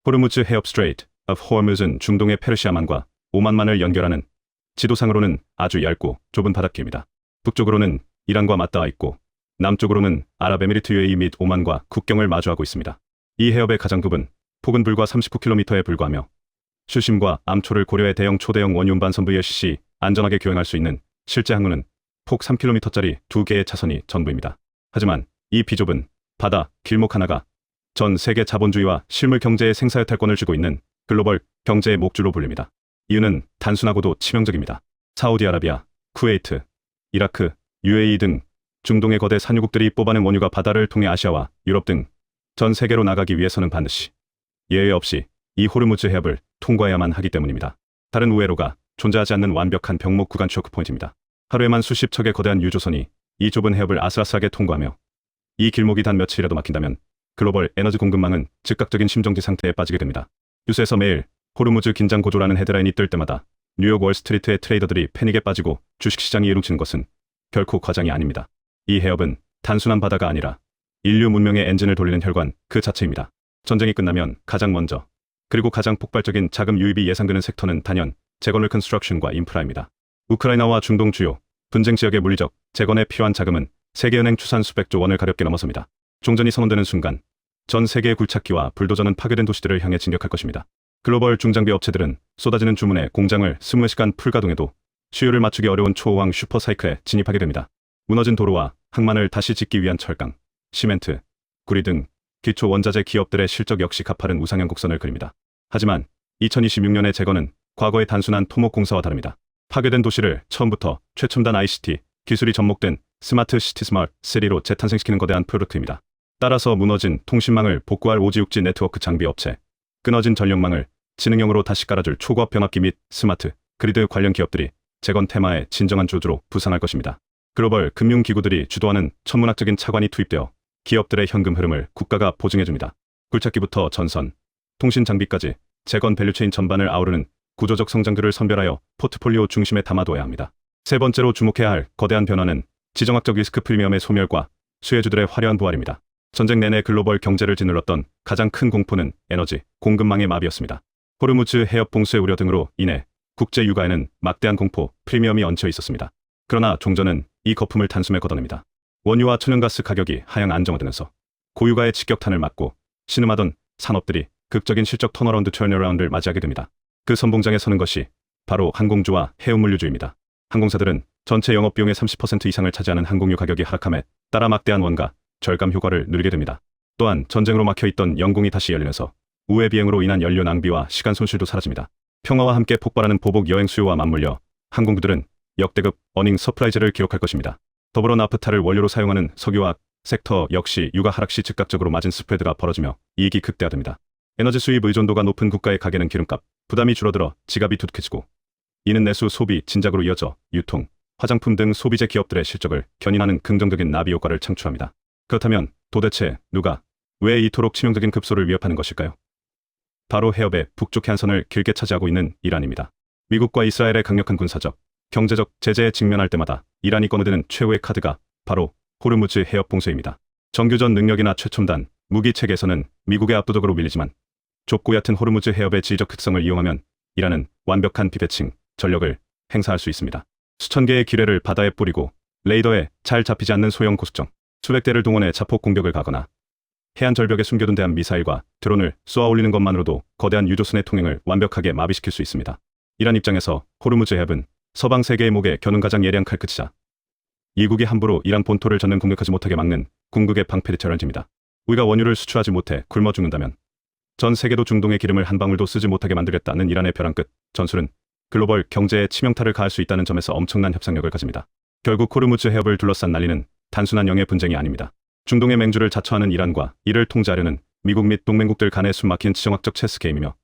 호르무즈 해협 스트레이트 of 호르무즈는 중동의 페르시아만과 오만만을 연결하는 지도상으로는 아주 얇고 좁은 바닷길입니다. 북쪽으로는 이란과 맞닿아 있고 남쪽으로는 아랍에미리트 UAE 및 오만과 국경을 마주하고 있습니다. 이 해협의 가장 좁은 폭은 불과 39km에 불과하며 수심과 암초를 고려해 대형 초대형 원유운반 선부 VLCC 안전하게 교행할 수 있는 실제 항로는 폭 3km짜리 2개의 차선이 전부입니다. 하지만 이 비좁은 바다 길목 하나가 전 세계 자본주의와 실물 경제의 생사여탈권을 쥐고 있는 글로벌 경제의 목줄로 불립니다. 이유는 단순하고도 치명적입니다. 사우디아라비아, 쿠웨이트, 이라크, UAE 등 중동의 거대 산유국들이 뽑아낸 원유가 바다를 통해 아시아와 유럽 등 전 세계로 나가기 위해서는 반드시 예외 없이 이 호르무즈 해협을 통과해야만 하기 때문입니다. 다른 우회로가 존재하지 않는 완벽한 병목 구간 초크 포인트입니다. 하루에만 수십 척의 거대한 유조선이 이 좁은 해협을 아슬아슬하게 통과하며 이 길목이 단 며칠이라도 막힌다면 글로벌 에너지 공급망은 즉각적인 심정지 상태에 빠지게 됩니다. 뉴스에서 매일 호르무즈 긴장 고조라는 헤드라인이 뜰 때마다 뉴욕 월스트리트의 트레이더들이 패닉에 빠지고 주식시장이 요동치는 것은 결코 과장이 아닙니다. 이 해협은 단순한 바다가 아니라 인류 문명의 엔진을 돌리는 혈관 그 자체입니다. 전쟁이 끝나면 가장 먼저 그리고 가장 폭발적인 자금 유입이 예상되는 섹터는 단연 재건을 컨스트럭션과 인프라입니다. 우크라이나와 중동 주요 분쟁 지역의 물리적 재건에 필요한 자금은 세계은행 추산 수백조 원을 가볍게 넘어섭니다. 종전이 선언되는 순간 전 세계의 굴착기와 불도저는 파괴된 도시들을 향해 진격할 것입니다. 글로벌 중장비 업체들은 쏟아지는 주문에 공장을 20시간 풀가동해도 수요를 맞추기 어려운 초호황 슈퍼사이클에 진입하게 됩니다. 무너진 도로와 항만을 다시 짓기 위한 철강, 시멘트, 구리 등 기초 원자재 기업들의 실적 역시 가파른 우상향 곡선을 그립니다. 하지만 2026년의 재건은 과거의 단순한 토목 공사와 다릅니다. 파괴된 도시를 처음부터 최첨단 ICT 기술이 접목된 스마트 시티 스마트 시티로 재탄생시키는 거대한 프로젝트입니다. 따라서 무너진 통신망을 복구할 오지육지 네트워크 장비 업체, 끊어진 전력망을 지능형으로 다시 깔아줄 초고압 변압기 및 스마트 그리드 관련 기업들이 재건 테마의 진정한 조주로 부상할 것입니다. 글로벌 금융기구들이 주도하는 천문학적인 차관이 투입되어 기업들의 현금 흐름을 국가가 보증해줍니다. 굴착기부터 전선, 통신 장비까지 재건 밸류체인 전반을 아우르는 구조적 성장들을 선별하여 포트폴리오 중심에 담아둬야 합니다. 세 번째로 주목해야 할 거대한 변화는 지정학적 리스크 프리미엄의 소멸과 수혜주들의 화려한 부활입니다. 전쟁 내내 글로벌 경제를 짓눌렀던 가장 큰 공포는 에너지 공급망의 마비였습니다. 호르무즈 해협 봉쇄 우려 등으로 인해 국제 유가에는 막대한 공포 프리미엄이 얹혀 있었습니다. 그러나 종전은 이 거품을 단숨에 걷어냅니다. 원유와 천연가스 가격이 하향 안정화되면서 고유가의 직격탄을 맞고 신음하던 산업들이 극적인 실적 턴어라운드 턴어라운드를 맞이하게 됩니다. 그 선봉장에 서는 것이 바로 항공주와 해운물류주입니다. 항공사들은 전체 영업비용의 30% 이상을 차지하는 항공유 가격이 하락함에 따라 막대한 원가 절감 효과를 누리게 됩니다. 또한 전쟁으로 막혀있던 영공이 다시 열리면서 우회 비행으로 인한 연료 낭비와 시간 손실도 사라집니다. 평화와 함께 폭발하는 보복 여행 수요와 맞물려 항공주들은 역대급 어닝 서프라이즈를 기록할 것입니다. 더불어 나프타를 원료로 사용하는 석유화학 섹터 역시 유가 하락 시 즉각적으로 마진 스프레드가 벌어지며 이익이 극대화됩니다. 에너지 수입 의존도가 높은 국가의 가계는 기름값 부담이 줄어들어 지갑이 두둑해지고 이는 내수 소비 진작으로 이어져 유통, 화장품 등 소비재 기업들의 실적을 견인하는 긍정적인 나비 효과를 창출합니다. 그렇다면 도대체 누가 왜 이토록 치명적인 급소를 위협하는 것일까요? 바로 해협의 북쪽 해안선을 길게 차지하고 있는 이란입니다. 미국과 이스라엘의 강력한 군사적, 경제적 제재에 직면할 때마다 이란이 꺼내드는 최후의 카드가 바로 호르무즈 해협 봉쇄입니다. 정규전 능력이나 최첨단 무기 체계에서는 미국에 압도적으로 밀리지만 좁고 얕은 호르무즈 해협의 지리적 특성을 이용하면 이란은 완벽한 비대칭 전력을 행사할 수 있습니다. 수천 개의 기뢰를 바다에 뿌리고 레이더에 잘 잡히지 않는 소형 고수정, 수백 대를 동원해 자폭 공격을 가거나 해안 절벽에 숨겨둔 대한 미사일과 드론을 쏘아 올리는 것만으로도 거대한 유조선의 통행을 완벽하게 마비시킬 수 있습니다. 이란 입장에서 호르무즈 해협은 서방 세계의 목에 겨눈 가장 예리한 칼끝이자 이국이 함부로 이란 본토를 전면 공격하지 못하게 막는 궁극의 방패 디터런트입니다. 우리가 원유를 수출하지 못해 굶어 죽는다면 전 세계도 중동의 기름을 한 방울도 쓰지 못하게 만들겠다는 이란의 벼랑 끝 전술은 글로벌 경제에 치명타를 가할 수 있다는 점에서 엄청난 협상력을 가집니다. 결국 호르무즈 해협을 둘러싼 난리는 단순한 영의 분쟁이 아닙니다. 중동의 맹주를 자처하는 이란과 이를 통제하려는 미국 및 동맹국들 간의 숨막힌 지정학적 체스 게임이며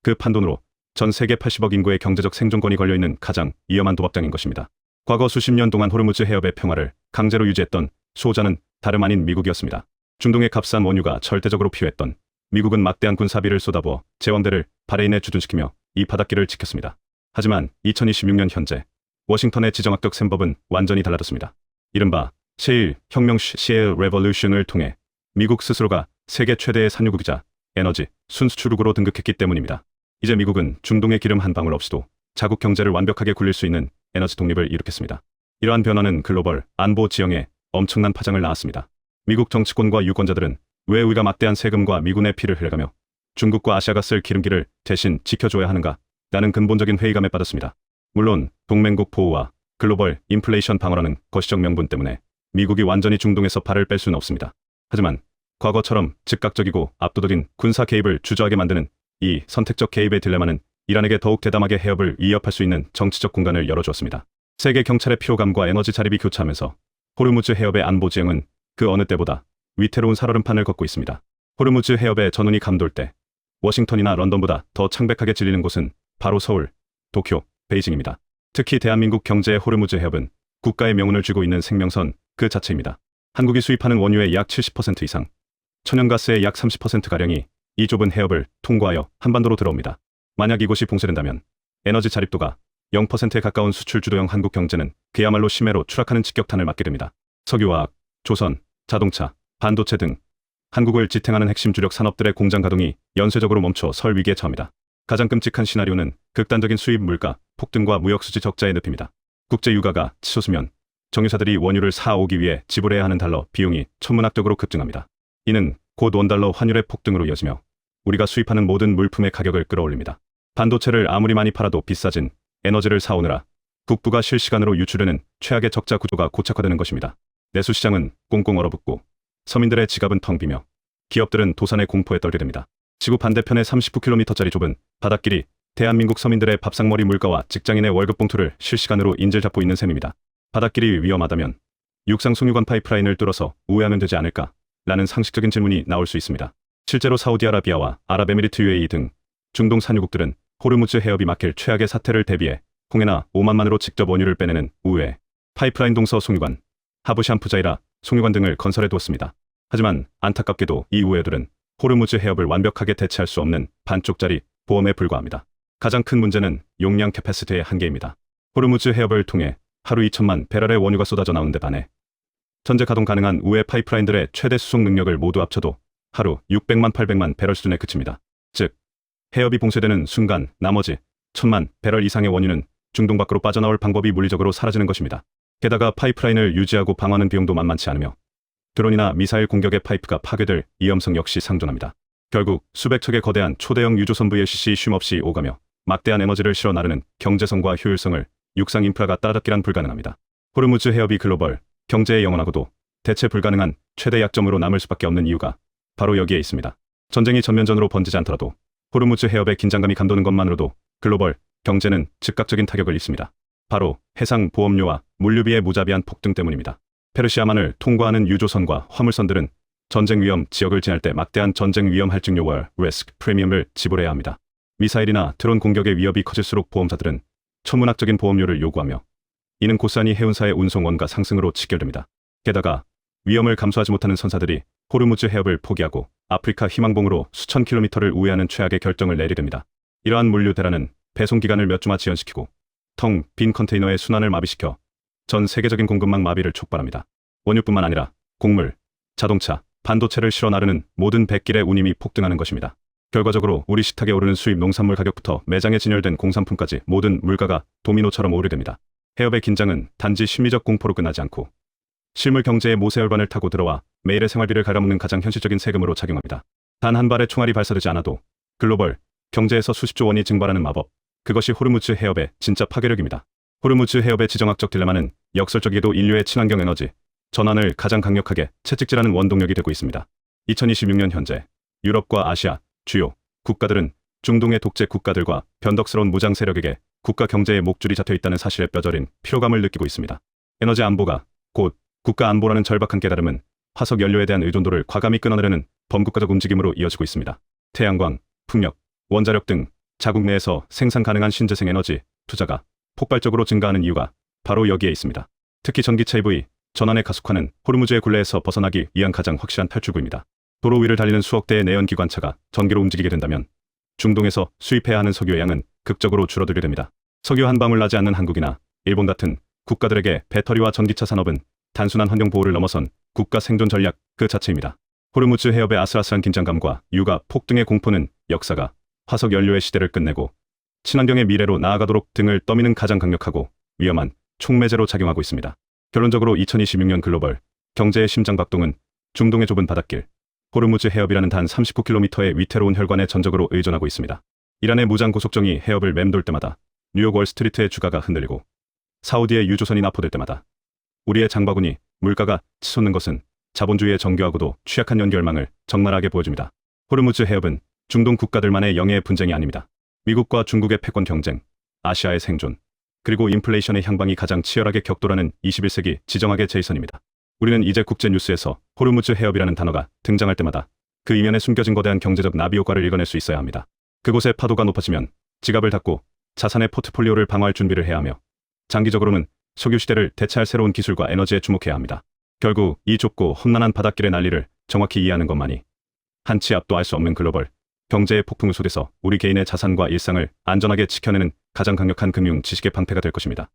그 판돈으로 전 세계 80억 인구의 경제적 생존권이 걸려있는 가장 위험한 도박장인 것입니다. 과거 수십 년 동안 호르무즈 해협의 평화를 강제로 유지했던 수호자는 다름 아닌 미국이었습니다. 중동의 값싼 원유가 절대적으로 필요했던 미국은 막대한 군사비를 쏟아부어 제왕대를 바레인에 주둔시키며 이 바닷길을 지켰습니다. 하지만 2026년 현재 워싱턴의 지정학적 셈법은 완전히 달라졌습니다. 이른바 셰일 혁명 셰일 레볼루션을 통해 미국 스스로가 세계 최대의 산유국이자 에너지, 순수출국으로 등극했기 때문입니다. 이제 미국은 중동의 기름 한 방울 없이도 자국 경제를 완벽하게 굴릴 수 있는 에너지 독립을 이룩했습니다. 이러한 변화는 글로벌 안보 지형에 엄청난 파장을 낳았습니다. 미국 정치권과 유권자들은 왜 우리가 막대한 세금과 미군의 피를 흘려가며 중국과 아시아가 쓸 기름기를 대신 지켜줘야 하는가? 라는 근본적인 회의감에 빠졌습니다. 물론 동맹국 보호와 글로벌 인플레이션 방어라는 거시적 명분 때문에 미국이 완전히 중동에서 발을 뺄 수는 없습니다. 하지만 과거처럼 즉각적이고 압도적인 군사 개입을 주저하게 만드는 이 선택적 개입의 딜레마는 이란에게 더욱 대담하게 해협을 위협할 수 있는 정치적 공간을 열어주었습니다. 세계 경찰의 피로감과 에너지 자립이 교차하면서 호르무즈 해협의 안보 지형은 그 어느 때보다 위태로운 살얼음판을 걷고 있습니다. 호르무즈 해협의 전운이 감돌 때 워싱턴이나 런던보다 더 창백하게 질리는 곳은 바로 서울, 도쿄, 베이징입니다. 특히 대한민국 경제의 호르무즈 해협은 국가의 명운을 쥐고 있는 생명선 그 자체입니다. 한국이 수입하는 원유의 약 70% 이상, 천연가스의 약 30%가량이 이 좁은 해협을 통과하여 한반도로 들어옵니다. 만약 이곳이 봉쇄된다면 에너지 자립도가 0%에 가까운 수출 주도형 한국 경제는 그야말로 심해로 추락하는 직격탄을 맞게 됩니다. 석유화학, 조선, 자동차, 반도체 등 한국을 지탱하는 핵심 주력 산업들의 공장 가동이 연쇄적으로 멈춰 설 위기에 처합니다. 가장 끔찍한 시나리오는 극단적인 수입 물가 폭등과 무역 수지 적자의 늪입니다. 국제 유가가 치솟으면 정유사들이 원유를 사오기 위해 지불해야 하는 달러 비용이 천문학적으로 급증합니다. 이는 곧 원달러 환율의 폭등으로 이어지며 우리가 수입하는 모든 물품의 가격을 끌어올립니다. 반도체를 아무리 많이 팔아도 비싸진 에너지를 사오느라 국부가 실시간으로 유출되는 최악의 적자 구조가 고착화되는 것입니다. 내수시장은 꽁꽁 얼어붙고 서민들의 지갑은 텅 비며 기업들은 도산의 공포에 떨게 됩니다. 지구 반대편의 39km짜리 좁은 바닷길이 대한민국 서민들의 밥상머리 물가와 직장인의 월급 봉투를 실시간으로 인질 잡고 있는 셈입니다. 바닷길이 위험하다면 육상 송유관 파이프라인을 뚫어서 우회하면 되지 않을까? 라는 상식적인 질문이 나올 수 있습니다. 실제로 사우디아라비아와 아랍에미리트 UAE 등 중동 산유국들은 호르무즈 해협이 막힐 최악의 사태를 대비해 홍해나 오만만으로 직접 원유를 빼내는 우회, 파이프라인 동서 송유관, 하브샴푸자이라 송유관 등을 건설해 두었습니다. 하지만 안타깝게도 이 우회들은 호르무즈 해협을 완벽하게 대체할 수 없는 반쪽짜리 보험에 불과합니다. 가장 큰 문제는 용량 캐패시티의 한계입니다. 호르무즈 해협을 통해 하루 2천만 배럴의 원유가 쏟아져 나오는 데 반해 전제 가동 가능한 우회 파이프라인들의 최대 수송 능력을 모두 합쳐도 하루 600만 800만 배럴 수준에 그칩니다. 즉, 해협이 봉쇄되는 순간 나머지 1000만 배럴 이상의 원유는 중동 밖으로 빠져나올 방법이 물리적으로 사라지는 것입니다. 게다가 파이프라인을 유지하고 방어하는 비용도 만만치 않으며 드론이나 미사일 공격의 파이프가 파괴될 위험성 역시 상존합니다. 결국 수백 척의 거대한 초대형 유조선 VLCC 쉼없이 오가며 막대한 에너지를 실어 나르는 경제성과 효율성을 육상 인프라가 따라잡기란 불가능합니다. 호르무즈 해협이 글로벌 경제에 영원하고도 대체 불가능한 최대 약점으로 남을 수밖에 없는 이유가 바로 여기에 있습니다. 전쟁이 전면전으로 번지지 않더라도 호르무즈 해협의 긴장감이 감도는 것만으로도 글로벌 경제는 즉각적인 타격을 입습니다. 바로 해상 보험료와 물류비의 무자비한 폭등 때문입니다. 페르시아만을 통과하는 유조선과 화물선들은 전쟁 위험 지역을 지날 때 막대한 전쟁 위험 할증료와 리스크 프리미엄을 지불해야 합니다. 미사일이나 드론 공격의 위협이 커질수록 보험사들은 천문학적인 보험료를 요구하며 이는 고스란히 해운사의 운송 원가 상승으로 직결됩니다. 게다가 위험을 감수하지 못하는 선사들이 호르무즈 해협을 포기하고 아프리카 희망봉으로 수천 킬로미터를 우회하는 최악의 결정을 내리게 됩니다. 이러한 물류 대란은 배송 기간을 몇 주마 지연시키고 텅 빈 컨테이너의 순환을 마비시켜 전 세계적인 공급망 마비를 촉발합니다. 원유뿐만 아니라 곡물, 자동차, 반도체를 실어 나르는 모든 백길의 운임이 폭등하는 것입니다. 결과적으로 우리 식탁에 오르는 수입 농산물 가격부터 매장에 진열된 공산품까지 모든 물가가 도미노처럼 오르게 됩니다. 해협의 긴장은 단지 심리적 공포로 끝나지 않고 실물 경제의 모세혈관을 타고 들어와 매일의 생활비를 갉아먹는 가장 현실적인 세금으로 작용합니다. 단 한 발의 총알이 발사되지 않아도 글로벌 경제에서 수십조 원이 증발하는 마법, 그것이 호르무즈 해협의 진짜 파괴력입니다. 호르무즈 해협의 지정학적 딜레마는 역설적이게도 인류의 친환경 에너지 전환을 가장 강력하게 채찍질하는 원동력이 되고 있습니다. 2026년 현재 유럽과 아시아 주요 국가들은 중동의 독재 국가들과 변덕스러운 무장 세력에게 국가 경제의 목줄이 잡혀 있다는 사실에 뼈저린 피로감을 느끼고 있습니다. 에너지 안보가 곧 국가 안보라는 절박한 깨달음은 화석 연료에 대한 의존도를 과감히 끊어내려는 범국가적 움직임으로 이어지고 있습니다. 태양광, 풍력, 원자력 등 자국 내에서 생산 가능한 신재생 에너지 투자가 폭발적으로 증가하는 이유가 바로 여기에 있습니다. 특히 전기차 EV 전환의 가속화는 호르무즈의 굴레에서 벗어나기 위한 가장 확실한 탈출구입니다. 도로 위를 달리는 수억 대의 내연기관차가 전기로 움직이게 된다면 중동에서 수입해야 하는 석유의 양은 극적으로 줄어들게 됩니다. 석유 한 방울 나지 않는 한국이나 일본 같은 국가들에게 배터리와 전기차 산업은 단순한 환경 보호를 넘어선 국가 생존 전략 그 자체입니다. 호르무즈 해협의 아슬아슬한 긴장감과 유가 폭등의 공포는 역사가 화석 연료의 시대를 끝내고 친환경의 미래로 나아가도록 등을 떠미는 가장 강력하고 위험한 촉매제로 작용하고 있습니다. 결론적으로 2026년 글로벌 경제의 심장박동은 중동의 좁은 바닷길, 호르무즈 해협이라는 단 39km의 위태로운 혈관에 전적으로 의존하고 있습니다. 이란의 무장 고속정이 해협을 맴돌 때마다 뉴욕 월스트리트의 주가가 흔들리고 사우디의 유조선이 납포될 때마다 우리의 장바구니 물가가 치솟는 것은 자본주의의 정교하고도 취약한 연결망을 적나라하게 보여줍니다. 호르무즈 해협은 중동 국가들만의 영예의 분쟁이 아닙니다. 미국과 중국의 패권 경쟁, 아시아의 생존, 그리고 인플레이션의 향방이 가장 치열하게 격돌하는 21세기 지정학의 제1선입니다. 우리는 이제 국제뉴스에서 호르무즈 해협이라는 단어가 등장할 때마다 그 이면에 숨겨진 거대한 경제적 나비 효과를 읽어낼 수 있어야 합니다. 그곳의 파도가 높아지면 지갑을 닫고 자산의 포트폴리오를 방어할 준비를 해야 하며 장기적으로는 석유시대를 대체할 새로운 기술과 에너지에 주목해야 합니다. 결국 이 좁고 험난한 바닷길의 난리를 정확히 이해하는 것만이 한치 앞도 알 수 없는 글로벌 경제의 폭풍 속에서 우리 개인의 자산과 일상을 안전하게 지켜내는 가장 강력한 금융 지식의 방패가 될 것입니다.